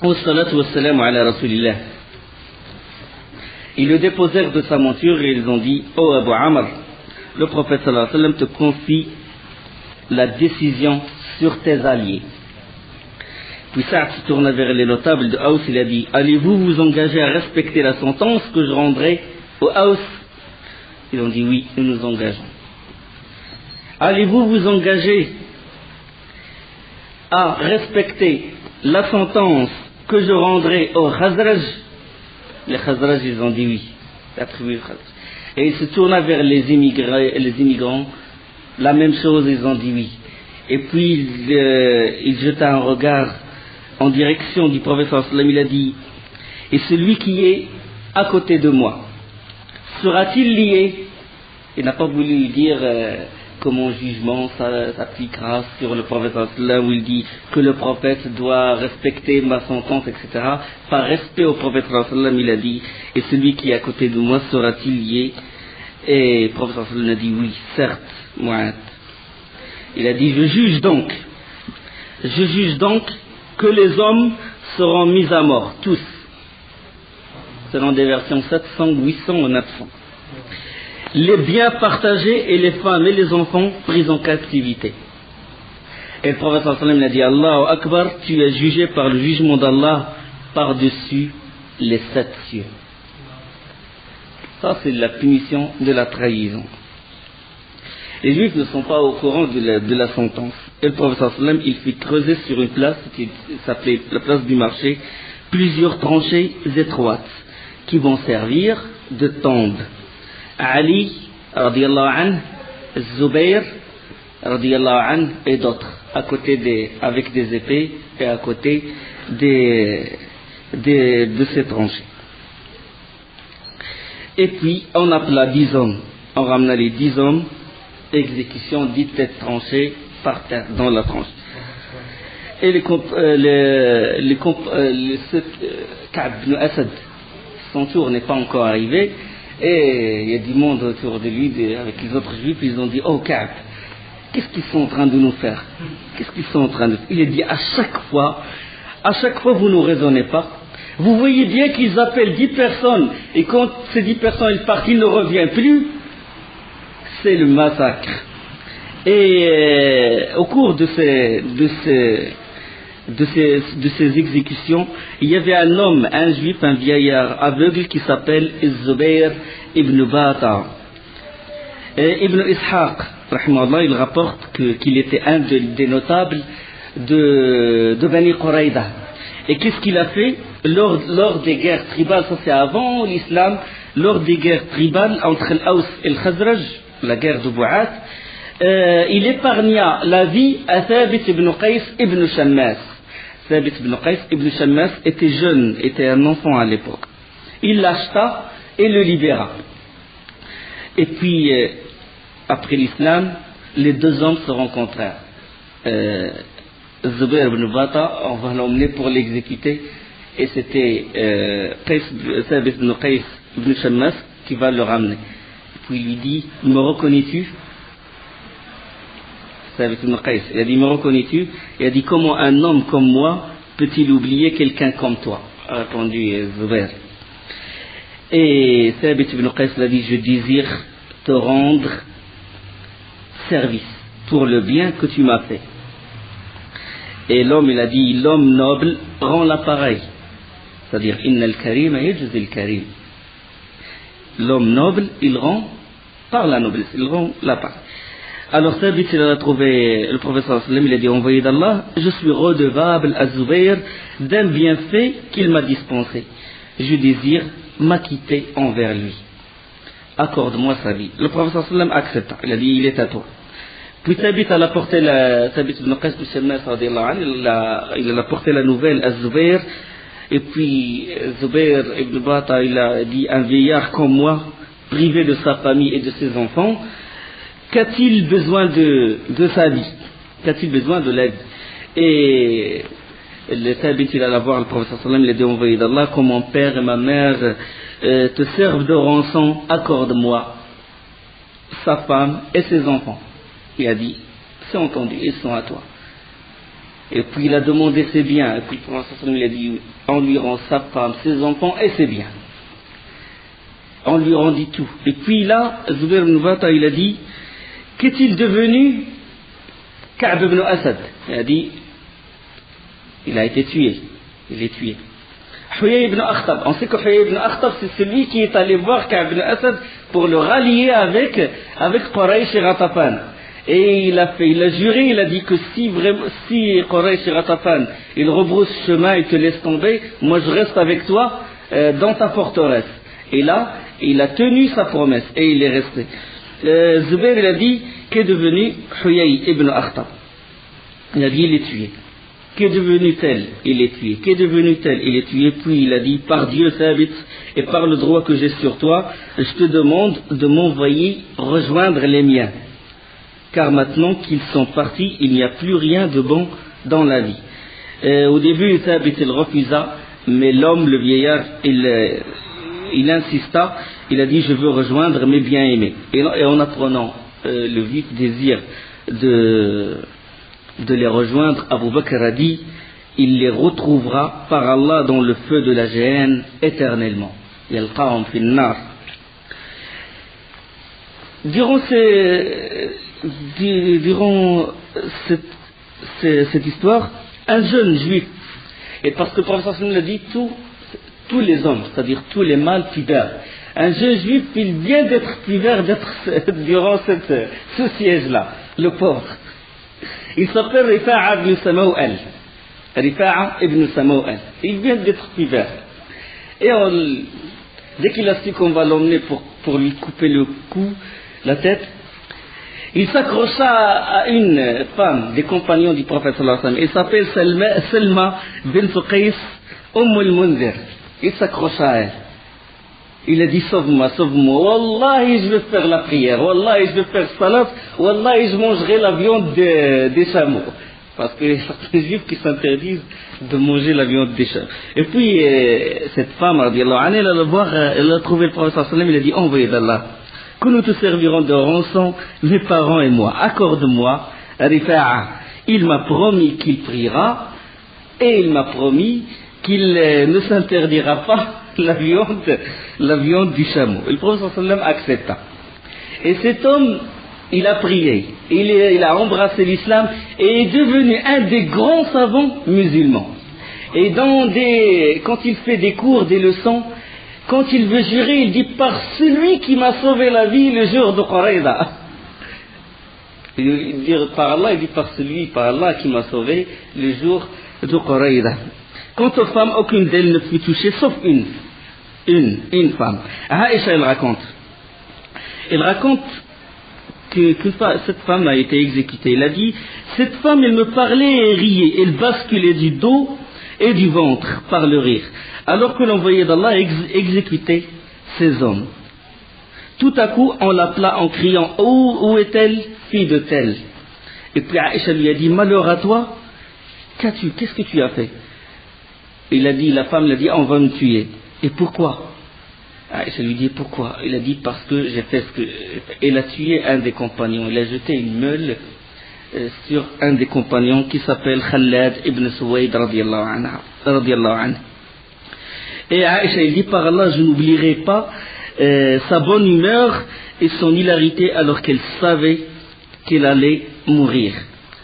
Wassalatu wassalamu ala rasulillah. Ils le déposèrent de sa monture et ils ont dit: ô Abu Amr, le prophète sallallahu alayhi wa sallam te confie la décision sur tes alliés. Puis Sa'd se tourna vers les notables de Aws, il a dit: allez-vous vous engager à respecter la sentence que je rendrai aux Aws? Ils ont dit: oui, nous nous engageons. Allez-vous vous engager à respecter la sentence que je rendrai aux Khazraj? Les Khazraj, ils ont dit oui, la tribu Khazraj. Et il se tourna vers les immigrants, la même chose, ils ont dit oui. Et puis il jeta un regard en direction du prophète sallallahu alayhi wa sallam, il a dit: et celui qui est à côté de moi, sera-t-il lié? Il n'a pas voulu dire que mon jugement s'appliquera sur le prophète sallallahu alayhi wa sallam, où il dit que le prophète doit respecter ma sentence, etc. Par respect au prophète sallallahu alayhi wa sallam, il a dit: et celui qui est à côté de moi sera-t-il lié? Et le prophète sallallahu alayhi wa sallam a dit: oui, certes, Mu'adh. Il a dit: je juge donc que les hommes seront mis à mort, tous, selon des versions 700, 800 ou 900. Les biens partagés et les femmes et les enfants pris en captivité. Et le prophète sallallahu alayhi wa sallam a dit: Allahu Akbar, tu es jugé par le jugement d'Allah par-dessus les 7 cieux. Ça, c'est la punition de la trahison. Les Juifs ne sont pas au courant de la sentence. Et le prophète sallallahu alayhi wa sallam, il fit creuser sur une place qui s'appelait la place du marché plusieurs tranchées étroites qui vont servir de tombe. Ali, radiyallahu anhu, Zubayr, radiyallahu anhu, et d'autres, avec des épées et à côté de ces tranchées. Et puis, on appela 10 hommes. On ramena les 10 hommes, exécution, 10 têtes tranchées par terre, dans la tranche. Et Ka'b ibn Asad, son tour n'est pas encore arrivé, et il y a du monde autour de lui, avec les autres juifs, ils ont dit: oh Ka'b, qu'est-ce qu'ils sont en train de nous faire? Qu'est-ce qu'ils sont en train de faire? Il a dit: à chaque fois vous ne raisonnez pas. Vous voyez bien qu'ils appellent 10 personnes, et quand ces 10 personnes partent, ils ne reviennent plus. C'est le massacre. Et au cours de ces exécutions, il y avait un homme, un juif, un vieillard aveugle qui s'appelle Zubayr ibn Bata. Et Ibn Ishaq, rahimahullah, il rapporte qu'il était un des notables de Bani Quraïda. Et qu'est-ce qu'il a fait lors des guerres tribales? Ça c'est avant l'islam. Lors des guerres tribales entre l'Aws et le Khazraj, la guerre de Bou'at, il épargna la vie à Thabit ibn Qais ibn Shammas. Thabit ibn Qais ibn Shammas était jeune, était un enfant à l'époque. Il l'acheta et le libéra. Et puis, après l'islam, les 2 hommes se rencontrèrent. Zubayr ibn Bata, on va l'emmener pour l'exécuter, et c'était Thabit ibn Qais ibn Shammas qui va le ramener. Puis il lui dit: me reconnais-tu? Thabit ibn Qais, il a dit: me reconnais-tu? Il a dit: comment un homme comme moi peut-il oublier quelqu'un comme toi? A répondu Zubayr. Et Thabit ibn Qais a dit: je désire te rendre service pour le bien que tu m'as fait. Et l'homme, il a dit: l'homme noble rend l'appareil. C'est-à-dire, inna al-karim yajzi al-karim. L'homme noble, il rend par la noblesse, il rend l'appareil. Alors Thabit, il a trouvé le prophète sallallahu alayhi wa sallam, il a dit: envoyé d'Allah, je suis redevable à Zubayr d'un bienfait qu'il m'a dispensé. Je désire m'acquitter envers lui. Accorde-moi sa vie. Le prophète sallallahu alayhi wa sallam accepta. Il a dit: il est à toi. Puis Thabit a apporté Thabit ibn Qais ibn Shammas, il a apporté la nouvelle à Zubayr. Et puis Zubayr ibn Bata, il a dit: un vieillard comme moi, privé de sa famille et de ses enfants, qu'a-t-il besoin de sa vie? Qu'a-t-il besoin de l'aide? Et le Thabit, il alla voir le prophète sallallahu alayhi wa sallam, il a dit: envoyé d'Allah, comme mon père et ma mère te servent de rançon, accorde-moi sa femme et ses enfants. Il a dit: c'est entendu, ils sont à toi. Et puis il a demandé ses biens. Et puis le prophète il a dit, on lui rend sa femme, ses enfants et ses biens. On lui rendit tout. Et puis là, Zubair ibn Bata, il a dit, qu'est-il devenu Ka'b ibn Asad? Il a dit, il a été tué. Il est tué. Huyay ibn Akhtab. On sait que Huyay ibn Akhtab, c'est celui qui est allé voir Ka'b ibn Asad pour le rallier avec Quraysh et Ghatafan. Et il a juré, il a dit que si Quraysh et Ghatafan, ils rebroussent chemin et te laissent tomber, moi je reste avec toi dans ta forteresse. Et là, il a tenu sa promesse et il est resté. Zubair, il a dit, qu'est devenu Huyay ibn Akhtab? Il a dit, il est tué. Qu'est devenu tel? Il est tué. Qu'est devenu tel? Il est tué. Puis il a dit, par Dieu Thabit et par le droit que j'ai sur toi, je te demande de m'envoyer rejoindre les miens. Car maintenant qu'ils sont partis, il n'y a plus rien de bon dans la vie. Au début, Thabit il refusa, mais l'homme, le vieillard, il insista, il a dit, je veux rejoindre mes bien-aimés. Et en apprenant le vif désir de les rejoindre, Abu Bakr a dit, il les retrouvera par Allah dans le feu de la géhenne éternellement. Yalqahum fin nar. Durant cette histoire, un jeune juif, et parce que le prophète l'a dit, tous les hommes, c'est-à-dire tous les mâles pivers, un jeune juif, il vient d'être pivert durant ce siège-là, le pauvre. Il s'appelle Rifa'a ibn Samaw'al. Rifa'a ibn Samaw'al. Il vient d'être pivert. Et dès qu'il a su qu'on va l'emmener pour lui couper le cou, la tête, il s'accrocha à une femme des compagnons du prophète sallallahu alayhi wa sallam. Il s'appelle Selma bint Qais al-Munzir. Il s'accrocha à elle. Il a dit, sauve-moi, sauve-moi. Wallahi, je vais faire la prière. Wallahi, je vais faire salat. Wallahi, je mangerai la viande des chameaux. Parce qu'il y a certains juifs qui s'interdisent de manger la viande des chameaux. Et puis, cette femme, radiallahu anha, elle a trouvé le prophète sallallahu alayhi wa sallam, il a dit, envoyé d'Allah, que nous te servirons de rançon, mes parents et moi. Accorde-moi, Rifa'a. Il m'a promis qu'il priera, et il m'a promis qu'il ne s'interdira pas la viande du chameau. Et le prophète sallam accepta. Et cet homme, il a prié, il a embrassé l'islam et est devenu un des grands savants musulmans. Et quand il fait des cours, des leçons, quand il veut jurer, il dit par celui qui m'a sauvé la vie le jour de Qurayza. Il dit par Allah, il dit par Allah qui m'a sauvé le jour de Qurayza. Quant aux femmes, aucune d'elles ne fut touchée, sauf une femme. Aïcha, elle raconte que cette femme a été exécutée. Elle a dit, cette femme, elle me parlait et riait, elle basculait du dos et du ventre par le rire, alors que l'envoyé d'Allah exécutait ces hommes. Tout à coup, on l'appela en criant, où est-elle, fille de telle? Et puis Aïcha lui a dit, malheur à toi, qu'est-ce que tu as fait? La femme lui a dit, on va me tuer. Et pourquoi? Je lui dis pourquoi? Il a dit parce que j'ai fait ce que... Elle a tué un des compagnons. Il a jeté une meule sur un des compagnons qui s'appelle Khalad ibn Suwayd radiallahu anhu. Et Aïcha, il dit par Allah, je n'oublierai pas sa bonne humeur et son hilarité alors qu'elle savait qu'elle allait mourir.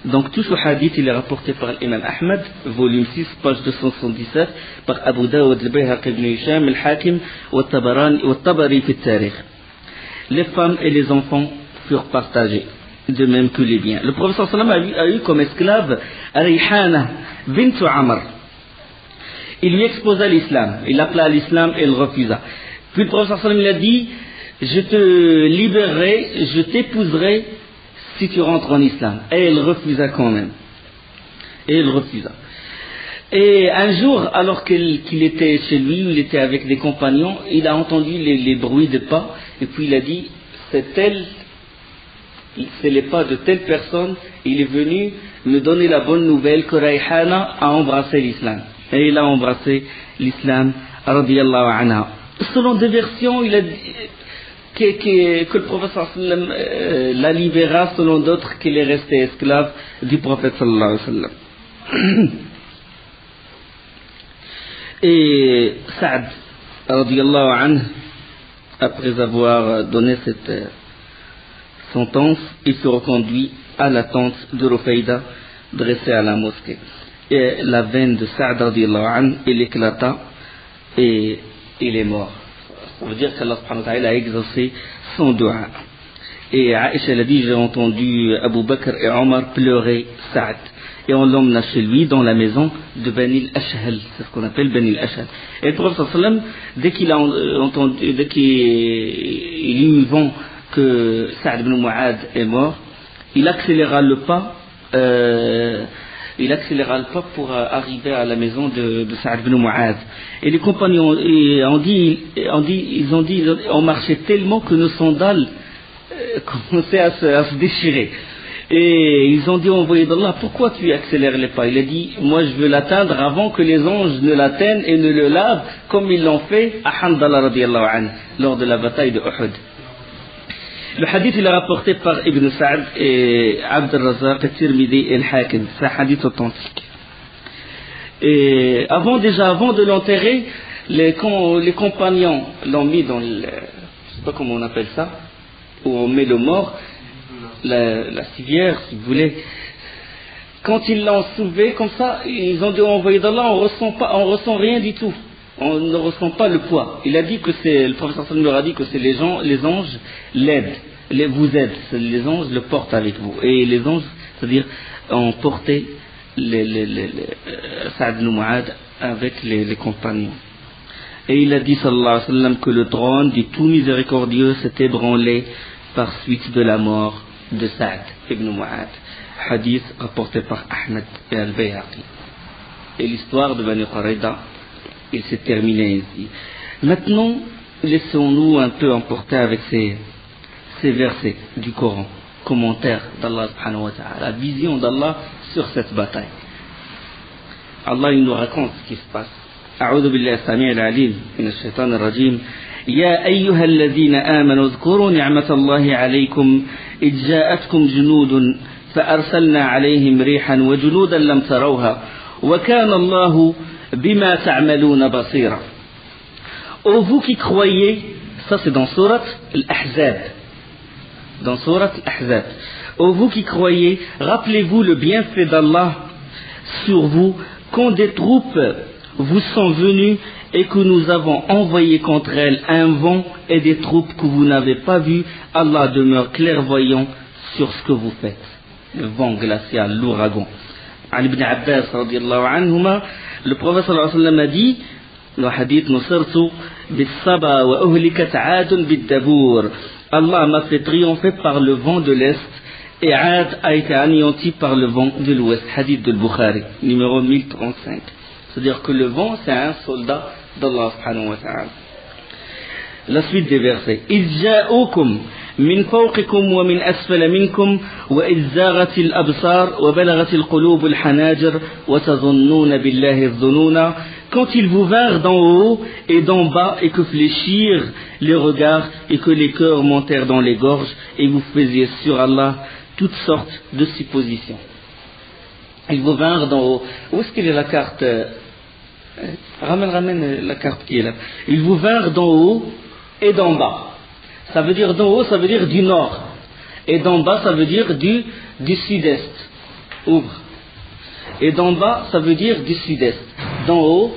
Donc tout ce hadith il est rapporté par l'imam Ahmad, volume 6, page 277, par Abu Dawud, al-Bayhaqi ibn Hisham, al-Hakim, al-Tabari fi al-Tarikh. Les femmes et les enfants furent partagés, de même que les biens. Le prophète sallallahu alayhi wa sallam a eu comme esclave Rayhana bint Amr. Il lui exposa l'islam, il l'appela à l'islam et elle refusa. Puis le prophète sallallahu alayhi wa sallam il a dit, je te libérerai, je t'épouserai si tu rentres en islam. Et elle refusa quand même. Et un jour, alors qu'il était chez lui, il était avec des compagnons, il a entendu les bruits de pas, et puis il a dit, c'est les pas de telle personne, il est venu me donner la bonne nouvelle que Rayhana a embrassé l'islam. Et il a embrassé l'islam, radiyallahu anha. Selon des versions, il a dit que le prophète sallallahu alayhi wa sallam la libéra, selon d'autres qu'il est resté esclave du prophète sallallahu alayhi wa sallam. Et Saad, radiyallahu anhu, après avoir donné cette sentence, il se reconduit à la tente de Rufayda dressée à la mosquée. Et la veine de Saad, radiyallahu anhu, il éclata et il est mort. Ça veut dire qu'Allah subhanahu wa ta'ala a exaucé son dua. Et Aïcha a dit, j'ai entendu Abu Bakr et Omar pleurer Saad. Et on l'emmena chez lui dans la maison de Bani al-Ashhal, c'est ce qu'on appelle Bani al-Ashhal. Et le prophète sallam, dès qu'il a entendu, dès qu'il eut vent que Saad ibn Mu'ad est mort, il accéléra le pas pour arriver à la maison de Saad ibn Mu'ad. Et les compagnons on marchait tellement que nos sandales commençaient à se déchirer. Et ils ont dit, envoyé d'Allah, pourquoi tu accélères les pas? Il a dit, moi je veux l'atteindre avant que les anges ne l'atteignent et ne le lavent, comme ils l'ont fait à Handala radiyallahu anhu, lors de la bataille de Uhud. Le hadith il est rapporté par Ibn Sa'd et Abd al-Razzaq, al-Tirmidhi et al-Hakim. C'est un hadith authentique. Et avant de l'enterrer, les compagnons l'ont mis dans je sais pas comment on appelle ça, où on met le mort, la civière, si vous voulez. Quand ils l'ont soulevé comme ça, ils ont dit, envoyé d'Allah, on ressent rien du tout. On ne ressent pas le poids. Il a dit que le professeur Sallam leur a dit que c'est les anges l'aident, vous aident, les anges le portent avec vous. Et les anges, c'est-à-dire, ont porté Saad ibn Mu'ad avec les compagnons. Et il a dit, sallallahu alayhi wa sallam, que le trône du tout miséricordieux s'est ébranlé par suite de la mort de Saad ibn Mu'ad. Hadith rapporté par Ahmed et Al-Bayhaqi. Et l'histoire de Bani Qurayda, il s'est terminé ici. Maintenant, laissons-nous un peu emporter avec ces versets du Coran, commentaire d'Allah subhanahu wa ta'ala, la vision d'Allah sur cette bataille. Allah il nous raconte ce qui se passe. أعوذ بالله السميع العليم من الشيطان الرجيم يا أيها الذين آمنوا اذكروا نعمة الله عليكم إذ جاءتكم جنود فأرسلنا عليهم ريحا وجنودا لم تروها وكان الله بما تعملون بصيرا. Ô vous qui croyez, ça c'est dans Surat Al-Ahzab. Dans Surat Al-Ahzab. Ô vous qui croyez, rappelez-vous le bienfait d'Allah sur vous quand des troupes vous sont venues et que nous avons envoyé contre elles un vent et des troupes que vous n'avez pas vues. Allah demeure clairvoyant sur ce que vous faites. Le vent glacial, l'ouragan. Ali ibn Abbas radiyallahu anhuma, le prophète sallallahu alayhi wa sallam a dit, le hadith Nusirtu bis-saba wa uhlikat 'adun bid-dabour. Allah m'a fait triompher par le vent de l'Est et 'Ad a été anéanti par le vent de l'Ouest. Hadith de Bukhari, numéro 1035. C'est-à-dire que le vent, c'est un soldat d'Allah subhanahu wa ta'ala. La suite des versets. إِذْ جَاءُوكُمْ مِنْ فَوْقِكُمْ وَمِنْ أَسْفَلَ مِنْكُمْ وَإِذْ زَاغَتِ الْأَبْصَارُ وَبَلَغَتِ الْقُلُوبُ الْحَنَاجِرَ وَتَظُنُّونَ بِاللَّهِ الظُّنُونَ. Quand ils vous vinrent d'en haut et d'en bas et que fléchirent les regards et que les cœurs montèrent dans les gorges et vous faisiez sur Allah toutes sortes de suppositions. Ils vous vinrent d'en haut. Où est-ce qu'il est la carte? Ramène la carte qui est là. Ils vous vinrent d'en haut et d'en bas. Ça veut dire d'en haut, ça veut dire du nord. Et d'en bas, ça veut dire du sud-est. Ouvre. Et d'en bas, ça veut dire du sud-est. D'en haut,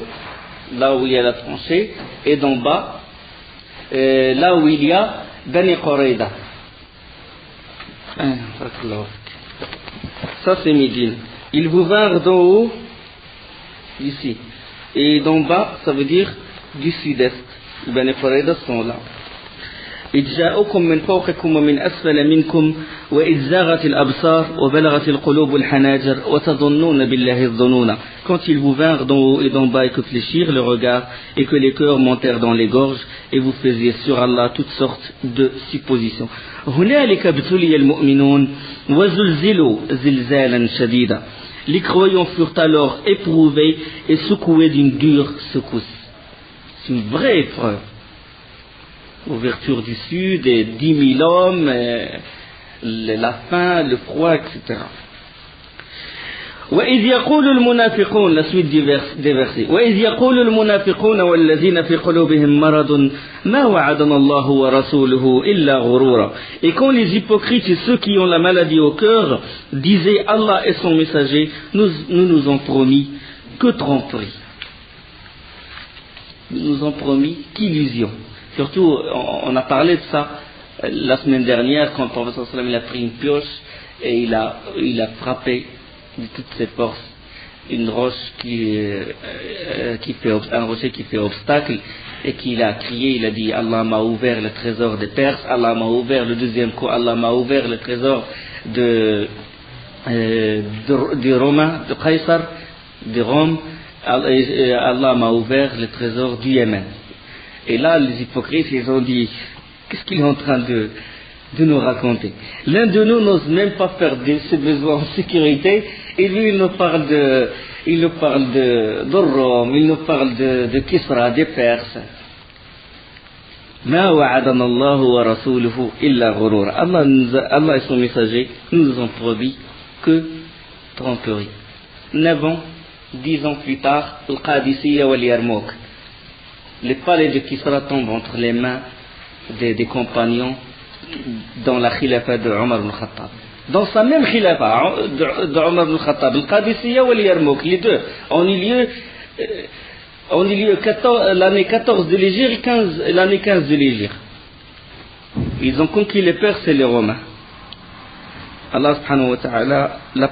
là où il y a la tranchée, et d'en bas, là où il y a Bani Qurayda. Ça c'est Médine. Ils vous vinrent d'en haut, ici. Et d'en bas, ça veut dire du sud-est. Les Bani Qurayda sont là. إذ جاءكم من فوقكم ومن أسفل منكم وإذ زاغت الأبصار وبلغت القلوب الحناجر وتظنون بالله الظنون. Quand ils vous vinrent d'en haut et d'en bas et que fléchirent le regard et que les cœurs montèrent dans les gorges et vous faisiez sur Allah toutes sortes de suppositions. هنالك ابتلي المؤمنون وزلزلوا زلزالا شديدا. Les croyants furent alors éprouvés et secoués d'une dure secousse. C'est une vraie épreuve. Ouverture du sud, et 10 000 hommes, la faim, le froid, etc. وإذ يقول المنافقون, la suite des versets, وإذ يقول المنافقون والذين في قلوبهم مرض ما وعدنا الله ورسوله إلا غرورا. Et quand les hypocrites et ceux qui ont la maladie au cœur disaient Allah et son messager, nous ont promis que tromperie. Nous ont promis qu'illusion. Surtout, on a parlé de ça la semaine dernière quand le professeur sallam il a pris une pioche et il a frappé de toutes ses forces une roche un rocher qui fait obstacle, et qu'il a crié, il a dit Allah m'a ouvert le trésor des Perses, Allah m'a ouvert le deuxième coup, Allah m'a ouvert le trésor du Romain, de Qaysar, de Rome, Allah m'a ouvert le trésor du Yémen. Et là les hypocrites ils ont dit qu'est-ce qu'il est en train de nous raconter. L'un de nous n'ose même pas faire ses besoins en sécurité, et lui il nous parle de Rome, il nous parle de Kisra, des Perses. Ma wa'adana Allah wa rasuluhu illa ghurur. Allah et son messager nous ont promis que tromperie. 9 ans, 10 ans plus tard, Al-Qadisiyya wal Yarmouk, les palais de Kisra tombent entre les mains des compagnons dans la khilafa de Omar ibn Khattab. Dans sa même khilafa de Omar ibn Khattab, Al-Qadisiyya ou Al-Yarmouk, les deux ont eu lieu l'année 14 de l'Hégire et l'année 15 de l'Hégire. Ils ont conquis les Perses et les Romains. Allah subhanahu wa ta'ala, la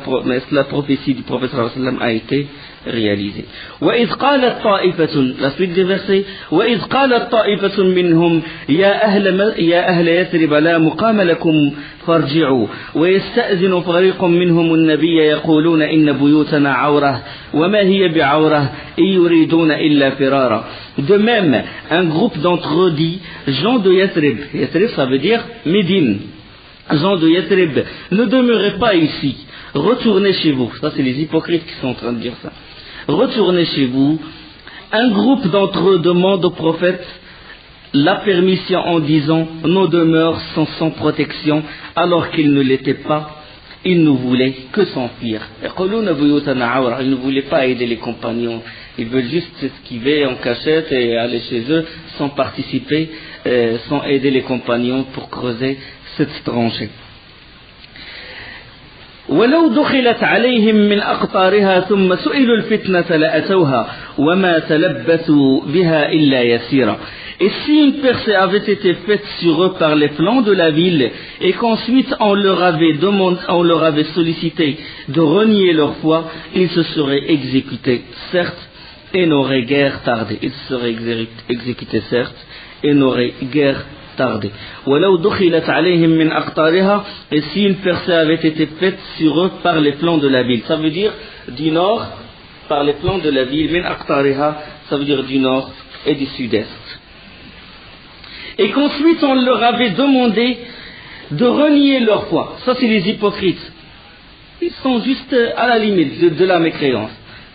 prophétie du prophète sallallahu alayhi wa sallam a été réalisée. وَإِذْ قَالَتْ طَائِفَةٌ, la suite des versets, وَإِذْ قَالَتْ طَائِفَةٌ مِّنْهُمْ يَا أَهْلَ يَثْرِبَ لَا مُقَامَ لَكُمْ فَارْجِعُوا وَيَسْتَأْذِنُ فَرِيقٌ مِّنْهُمُ النَّبِيَّ يَقُولُونَ إِنَّ بُيُوتَنَا عَوْرَةٌ وَمَا هِيَ بِعَوْرَةٍ إِن يُرِيدُونَ إِلَّا فِرَارًا. De même, un groupe d'entre eux dit, gens de Yathrib, Yathrib ça veut dire Médine, gens de Yathrib, ne demeurez pas ici, retournez chez vous. Ça c'est les hypocrites qui sont en train de dire ça. Retournez chez vous. Un groupe d'entre eux demande au prophète la permission en disant nos demeures sont sans protection, alors qu'ils ne l'étaient pas. Ils ne voulaient que s'enfuir. Ils ne voulaient pas aider les compagnons. Ils veulent juste s'esquiver en cachette et aller chez eux sans participer, sans aider les compagnons pour creuser cette tranchée. ولو دخلت عليهم من أقطارها ثم سئلوا الفتنة لأتوها وما تلبثوا بها إلا يسيرا. Et si une percée avait été faite sur eux par les flancs de la ville, et qu'ensuite on leur avait sollicité de renier leur foi, ils se seraient exécutés, certes, et n'auraient guère tardé. Ils se seraient exécutés, certes, et n'auraient guère tardé. Et si une percée avait été faite sur eux par les flancs de la ville, ça veut dire du nord, par les flancs de la ville, min aqtariha, ça veut dire du nord et du sud-est. Et qu'ensuite on leur avait demandé de renier leur foi. Ça c'est les hypocrites. Ils sont juste à la limite de la mécréance.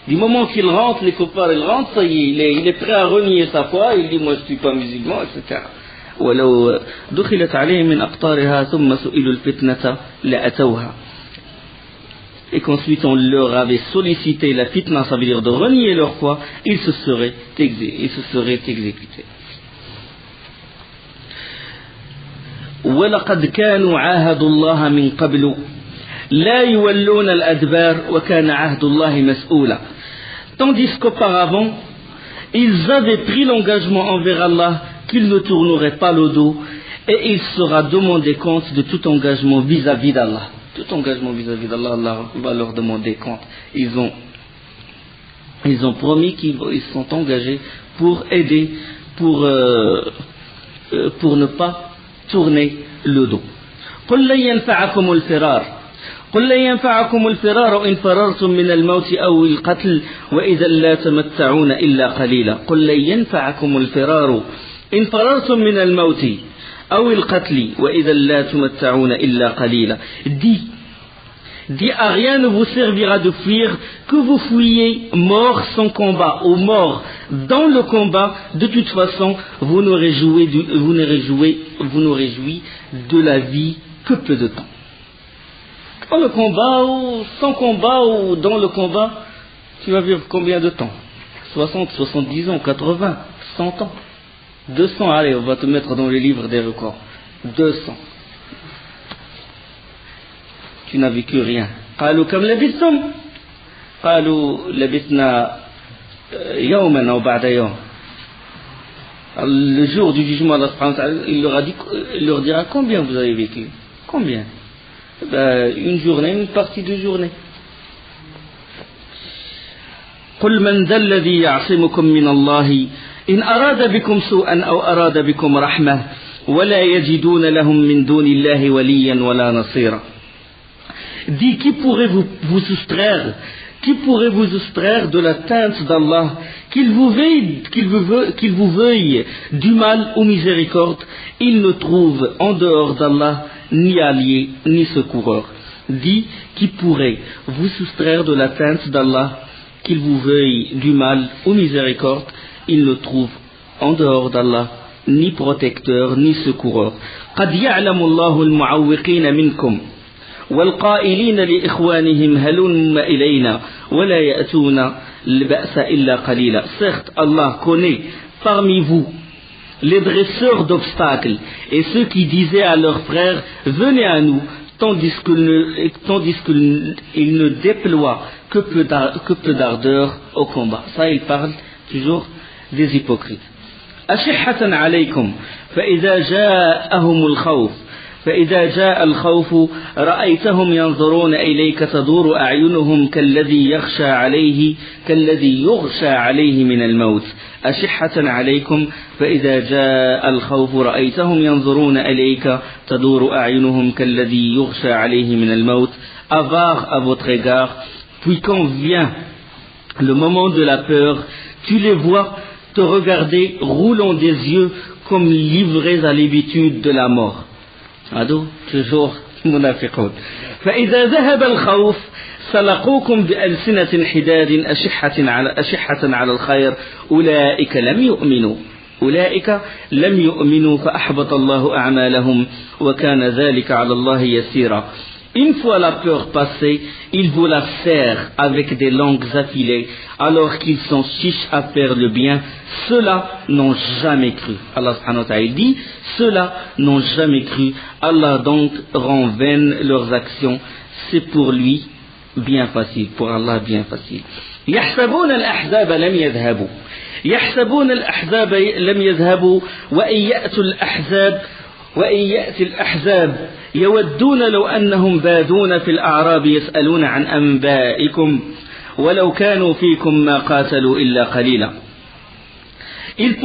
Du moment qu'ils rentrent, les copains ils rentrent, ça y est, il est prêt à renier sa foi, il dit moi je ne suis pas musulman, etc. ولو دخلت عليهم من أقطارها ثم سئلوا الفتنة لأتوها. Et qu'ensuite on leur avait sollicité la fitna, ça veut dire de renier leur foi, ils se seraient exécutés. ولقد كانوا عاهدوا الله من قبل لا يولون الأدبار وكان عهد الله مسؤولا. Tandis qu'auparavant ils avaient pris l'engagement envers Allah qu'ils ne tourneraient pas le dos, et il sera demandé compte de tout engagement vis-à-vis d'Allah. Tout engagement vis-à-vis d'Allah, Allah va leur demander compte. Ils ont promis qu'ils sont engagés pour aider, pour ne pas tourner le dos. قل لن ينفعكم الفرار إن فررتم من الموت أو القتل وإذا لا تمتعون إلا قليلا. قل لن ينفعكم الفرار إن فررتم من الموت أو القتل وإذا لا تمتعون إلا قليلا. Dis à rien ne vous servira de fuir, que vous fuyiez mort sans combat ou mort dans le combat. De toute façon vous n'aurez joui de la vie que peu de temps. Dans le combat ou sans combat ou dans le combat, tu vas vivre combien de temps? 60, 70 ans, 80, 100 ans, 200, allez, on va te mettre dans le livre des records. 200. Tu n'as vécu rien. قالوا كم لبثتم؟ قالوا لبثنا يوما أو بعد يوم. Le jour du jugement, Allah subhanahu wa ta'ala, il leur dira combien vous avez vécu? Combien? Une journée, une partie de journée. قل من ذا الذي يعصمكم من الله إن أراد بكم سوءا أو أراد بكم رحمة ولا يجدون لهم من دون الله وليا ولا نصيرا. Dis, qui pourrait vous soustraire de l'atteinte d'Allah, qu'il vous veuille du mal ou miséricorde? Il ne trouve en dehors d'Allah ni allié ni secoureur. Dis, qui pourrait vous soustraire de l'atteinte d'Allah, qu'il vous veuille du mal ou miséricorde? Il ne trouve en dehors d'Allah ni protecteur ni secoureur. قد يعلم الله المعوقين منكم والقائلين لإخوانهم هلم إلينا ولا يأتون البأس إلا قليلا. Certes, Allah connaît parmi vous les dresseurs d'obstacles et ceux qui disaient à leurs frères venez à nous, tandis qu'ils ne déploient que peu d'ardeur au combat. Ça, il parle toujours des hypocrites. أشحة عليكم فإذا جاء الخوف رأيتهم ينظرون إليك تدور أعينهم كالذي يغشى عليه من الموت. أشحة عليكم فإذا جاء الخوف رأيتهم ينظرون إليك تدور أعينهم كالذي يغشى عليه من الموت. Avare à votre égard, puis quand vient le moment de la peur, tu les vois te regarder roulant des yeux comme livrés à l'habitude de la mort. Ado, toujours munafiqun. فإذا ذهب الخوف سلقوكم بألسنة حداد أشحة على الخير أولئك لم يؤمنوا فأحبط الله أعمالهم وكان ذلك على الله يسيرا. Une fois la peur passée, ils vous la serrent avec des langues affilées, alors qu'ils sont chiches à faire le bien. Ceux-là n'ont jamais cru. Allah subhanahu wa ta'ala dit, ceux-là n'ont jamais cru. Allah donc rend vaines leurs actions. C'est pour lui bien facile, pour Allah bien facile. يحسبون الأحزاب لم يذهبوا وإن يأتي الأحزاب يودون لو أنهم بادون في الأعراب يسألون عن أنبائكم ولو كانوا فيكم ما قاتلوا إلا قليلا. Ils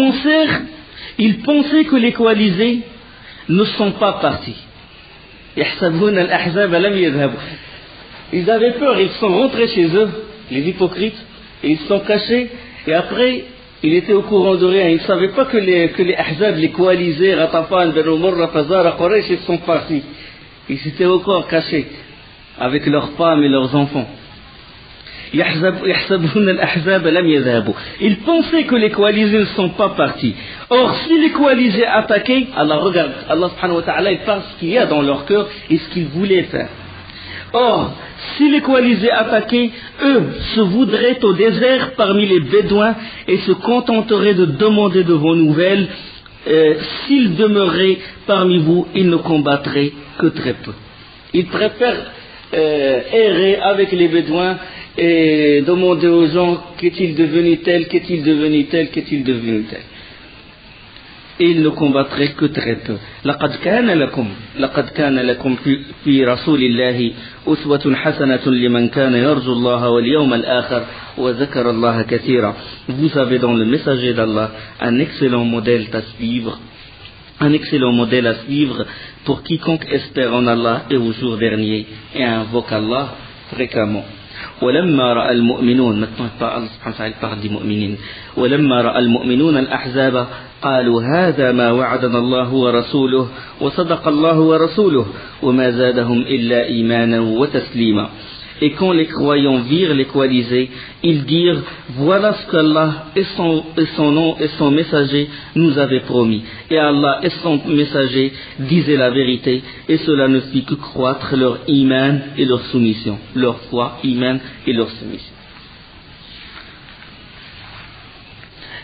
pensaient que les coalisés ne sont pas partis. يحسبون الأحزاب لم يذهبوا. Ils avaient peur, ils sont rentrés chez eux, les hypocrites, et ils se sont cachés, et après il était au courant de rien. Il ne savait pas que les Ahzab, les coalisés, Ratafan, Banu Murra, Fazara, Quraysh, ils sont partis. Ils étaient encore cachés avec leurs femmes et leurs enfants. Ils pensaient que les coalisés ne sont pas partis. Or, si les coalisés attaquaient, Allah regarde, Allah subhanahu wa ta'ala, il parle ce qu'il y a dans leur cœur et ce qu'ils voulaient faire. Or, si les coalisés attaquaient, eux se voudraient au désert parmi les Bédouins et se contenteraient de demander de vos nouvelles. S'ils demeuraient parmi vous, ils ne combattraient que très peu. Ils préfèrent errer avec les Bédouins et demander aux gens qu'est-il devenu tel, qu'est-il devenu tel, qu'est-il devenu tel. Et ils ne combattraient que très peu. لقد كان لكم في رسول الله أسوة حسنة لمن كان يرجو الله واليوم الآخر وذكر الله كثيرا. Vous avez dans le messager d'Allah un excellent modèle à suivre pour quiconque espère en Allah et au jour dernier et invoque Allah fréquemment. ولما رأى المؤمنون ولما رأى المؤمنون الأحزاب قالوا هذا ما وعدنا الله ورسوله وصدق الله ورسوله وما زادهم إلا إيمانا وتسليما. Et quand les croyants virent les coalisés, ils dirent, voilà ce qu'Allah et son nom et son messager nous avaient promis. Et Allah et son messager disaient la vérité, et cela ne fit que croître leur iman et leur soumission, leur foi, iman et leur soumission.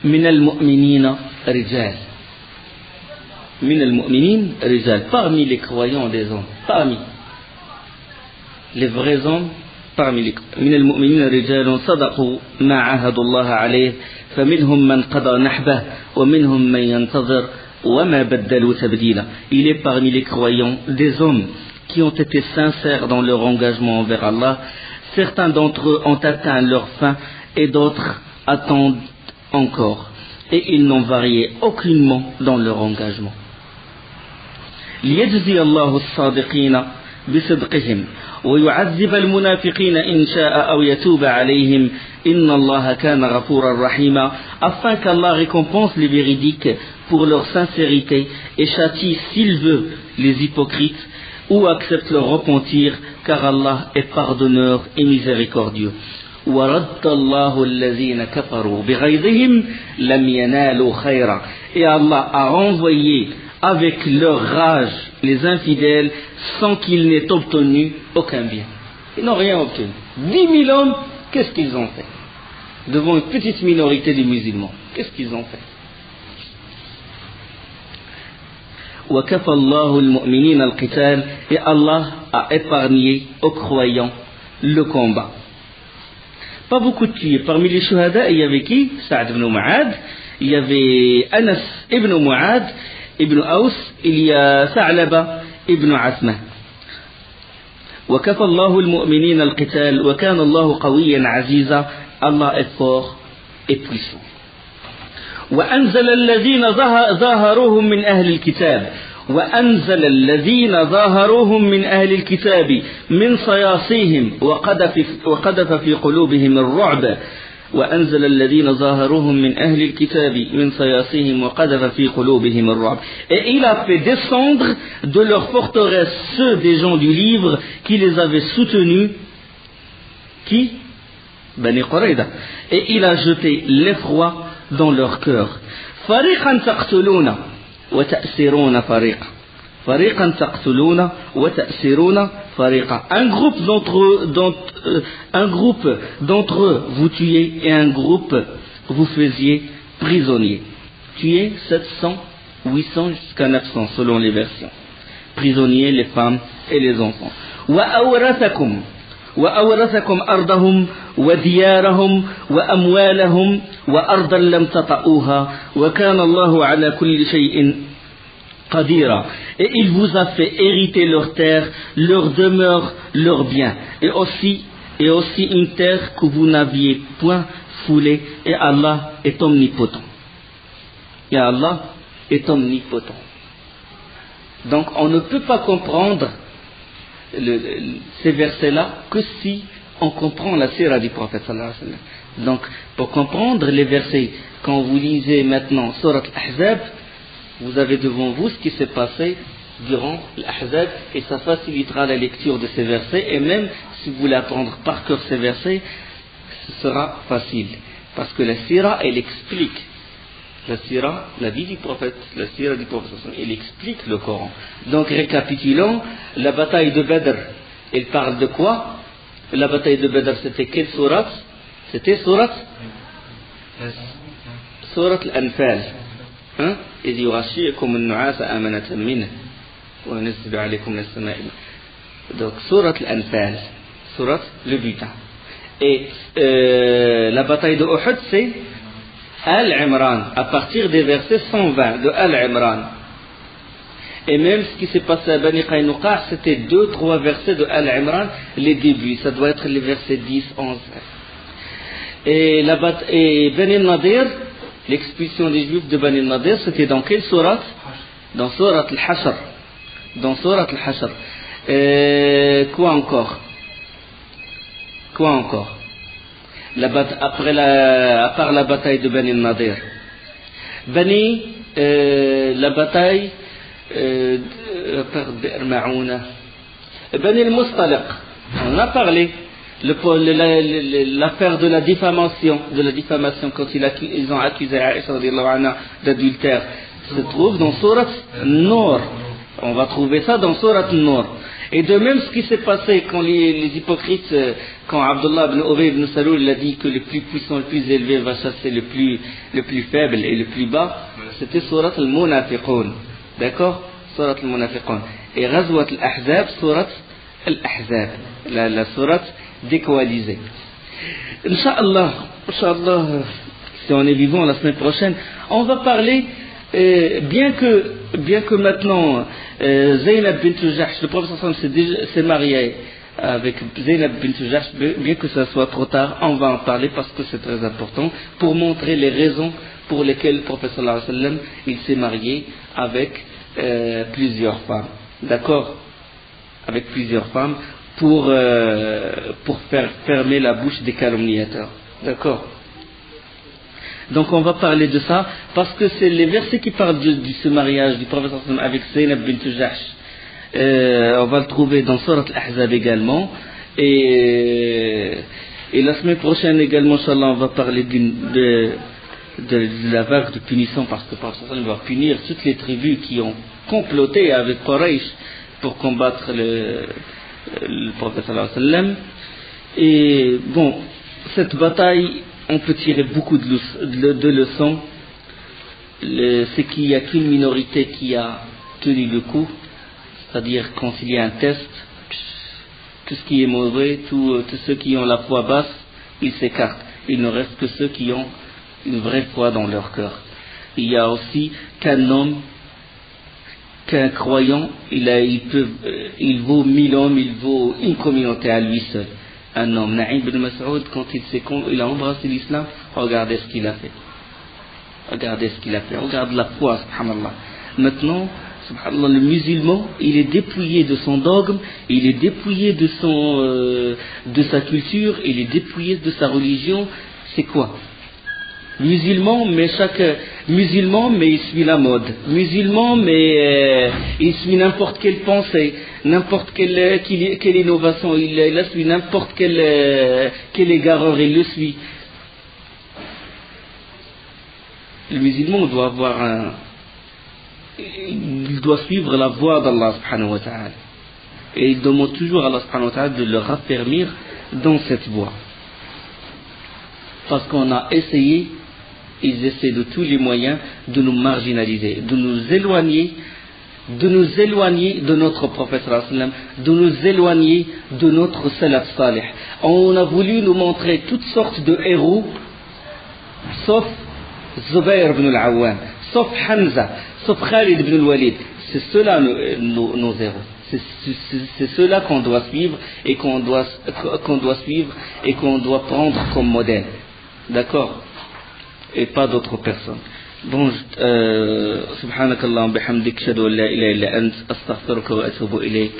Min al-mu'minina rijal. Min al-mu'minin rijal. Parmi les croyants des hommes, parmi les vrais hommes, parmi les من المؤمنين رجال صدقوا ما عاهدوا الله عليه فمنهم من قضى نحبه ومنهم من ينتظر وما بدلوا تبديلا. Il est parmi les croyants des hommes qui ont été sincères dans leur engagement envers Allah. Certains d'entre eux ont atteint leur fin et d'autres attendent encore. Et ils n'ont varié aucunement dans leur engagement. ليجزي الله الصادقين بصدقهم ويعذب المنافقين إن شاء أو يتوب عليهم إن الله كان غفورا رحيما, afin qu'Allah récompense les véridiques pour leur sincérité et châtie s'il veut les hypocrites ou accepte leur repentir, car Allah est pardonneur et miséricordieux. ورد الله الذين كفروا بغيظهم لم ينالوا خيرا, et Allah a renvoyé avec leur rage les infidèles sans qu'ils n'aient obtenu aucun bien. Ils n'ont rien obtenu. 10 000 hommes, qu'est-ce qu'ils ont fait devant une petite minorité des musulmans? Qu'est-ce qu'ils ont fait? وَكَفَى اللَّهُ الْمُؤْمِنِينَ الْقِتَالَ, et Allah a épargné aux croyants le combat. Pas beaucoup de tués. Parmi les shuhada, il y avait qui? Sa'd ibn Mu'ad, il y avait Anas ibn Mu'ad ibn Aus, il y a Sa'laba ibn Asma. وكفى الله المؤمنين القتال وكان الله قويا عزيزا, Allah est fort et puissant. وأنزل الذين ظاهروهم من أهل الكتاب وأنزل الذين ظاهروهم من أهل الكتاب من صياصيهم وقذف في قلوبهم الرعب وأنزل الذين ظاهروهم من أهل الكتاب من صياصيهم وقذف في قلوبهم الرعب. Et il a fait descendre de leur forteresse ceux des gens du livre qui les avaient soutenus. Qui? Bani Qurayda. Et il a jeté l'effroi dans leur cœur. فريقا تقتلون وتأسرون فريقا فريقا تقتلون وتأسرون فريقا. Un groupe d'entre eux vous tuez et un groupe vous faisiez prisonniers. Tués 700, 800 jusqu'à 900 selon les versions. Prisonniers, les femmes et les enfants. وأورثكم أرضهم وديارهم وأموالهم وأرضا لم تطئوها وكان الله على كل شيء قديرا. Et il vous a fait hériter leurs terres, leurs demeures, leurs biens, et aussi une terre que vous n'aviez point foulée, et Allah est omnipotent. Et Allah est omnipotent. Donc on ne peut pas comprendre ces versets-là que si on comprend la sira du prophète sallallahu alayhi wa sallam. Donc pour comprendre les versets, quand vous lisez maintenant Surat Al-Ahzab, vous avez devant vous ce qui s'est passé durant l'Ahzab, et ça facilitera la lecture de ces versets, et même si vous voulez apprendre par cœur ces versets, ce sera facile, parce que la sira, elle explique la sira, la vie du prophète, la sira du prophète, elle explique le Coran. Donc récapitulons, la bataille de Badr, elle parle de quoi? La bataille de Badr, c'était quelle sourate? C'était sourate Al-Anfal. إذ يغشيكم النعاس أمنة منه ونزل عليكم من السماء. Donc sourate Al-Anfal, sourate le butin. Et la bataille de Uhud, c'est Al-Imran, à partir des versets 120 de Al-Imran. Et même ce qui s'est passé à Bani Qaynuqa, c'était 2-3 versets de Al-Imran, les débuts, ça doit être les versets 10, 11. Et Bani Nadir, l'expulsion des Juifs de Bani Nadir, c'était dans quelle sourate? Dans sourate Al-Hashr. Dans sourate Al-Hashr. Quoi encore? À part la bataille de Bani Nadir. La bataille Bani al-Mustaliq, on a parlé. l'affaire de la diffamation, quand ils ont accusé Aïcha radiallahu anha d'adultère, se trouve dans Surat Nour. On va trouver ça dans Surat Nour. Et de même ce qui s'est passé quand les hypocrites, quand Abdullah ibn Ubay ibn Salul a dit que le plus puissant, le plus élevé va chasser le plus faible et le plus bas, c'était Surat al-Munafiqun. D'accord? Surat al-Munafiqun. Et Ghazwat al-Ahzab, Surat al-Ahzab. La Surat décoalisée. Inch'Allah, si on est vivant la semaine prochaine, on va parler, bien que maintenant Zaynab bint Jahsh, le prophète s'est marié avec Zaynab bint Jahsh, bien que ça soit trop tard, on va en parler parce que c'est très important pour montrer les raisons pour lesquelles le prophète sallallahu alayhi wa sallam il s'est marié avec plusieurs femmes. D'accord? Avec plusieurs femmes pour faire fermer la bouche des calomniateurs. D'accord? Donc on va parler de ça parce que c'est les versets qui parlent de ce mariage du prophète avec Zaynab bint Jahsh. On va le trouver dans Surat al-Ahzab également. Et la semaine prochaine également, Inch'Allah, on va parler de la vague de punition parce que le prophète va punir toutes les tribus qui ont comploté avec Quraysh pour combattre le prophète sallallahu alayhi wa sallam. Et bon, cette bataille, on peut tirer beaucoup de leçons. C'est qu'il n'y a qu'une minorité qui a tenu le coup, c'est-à-dire quand il y a un test, tout ce qui est mauvais, tous ceux qui ont la foi basse, ils s'écartent. Il ne reste que ceux qui ont une vraie foi dans leur cœur. Il y a aussi qu'un croyant, il vaut 1000 hommes, il vaut une communauté à lui seul. Un homme, Naïm ibn Mas'ud, quand il a embrassé l'islam, regardez ce qu'il a fait. Regarde la foi, subhanallah. Maintenant, subhanallah, le musulman, il est dépouillé de son dogme, il est dépouillé de sa culture, il est dépouillé de sa religion. C'est quoi? Musulman, mais il suit la mode. Musulman, mais il suit n'importe quelle pensée, n'importe quelle innovation, il suit n'importe quelle égareur, il le suit. Le musulman doit il doit suivre la voie d'Allah subhanahu wa ta'ala. Et il demande toujours à Allah subhanahu wa ta'ala de le raffermir dans cette voie. Parce qu'on a essayé, ils essaient de tous les moyens de nous marginaliser, de nous éloigner de notre prophète sallallahu alayhi wa sallam, de nous éloigner de notre salaf salih. On a voulu nous montrer toutes sortes de héros, sauf Zubayr ibn al-Awwam, sauf Hamza, sauf Khalid ibn al-Walid. C'est ceux-là nos héros. C'est ceux-là qu'on doit suivre et qu'on doit prendre comme modèle. D'accord? Et pas d'autres personnes. Bon, subhanakallah bihamdik, shadu an la ilaha illa ant, astaghfiruka wa atubu ilayk.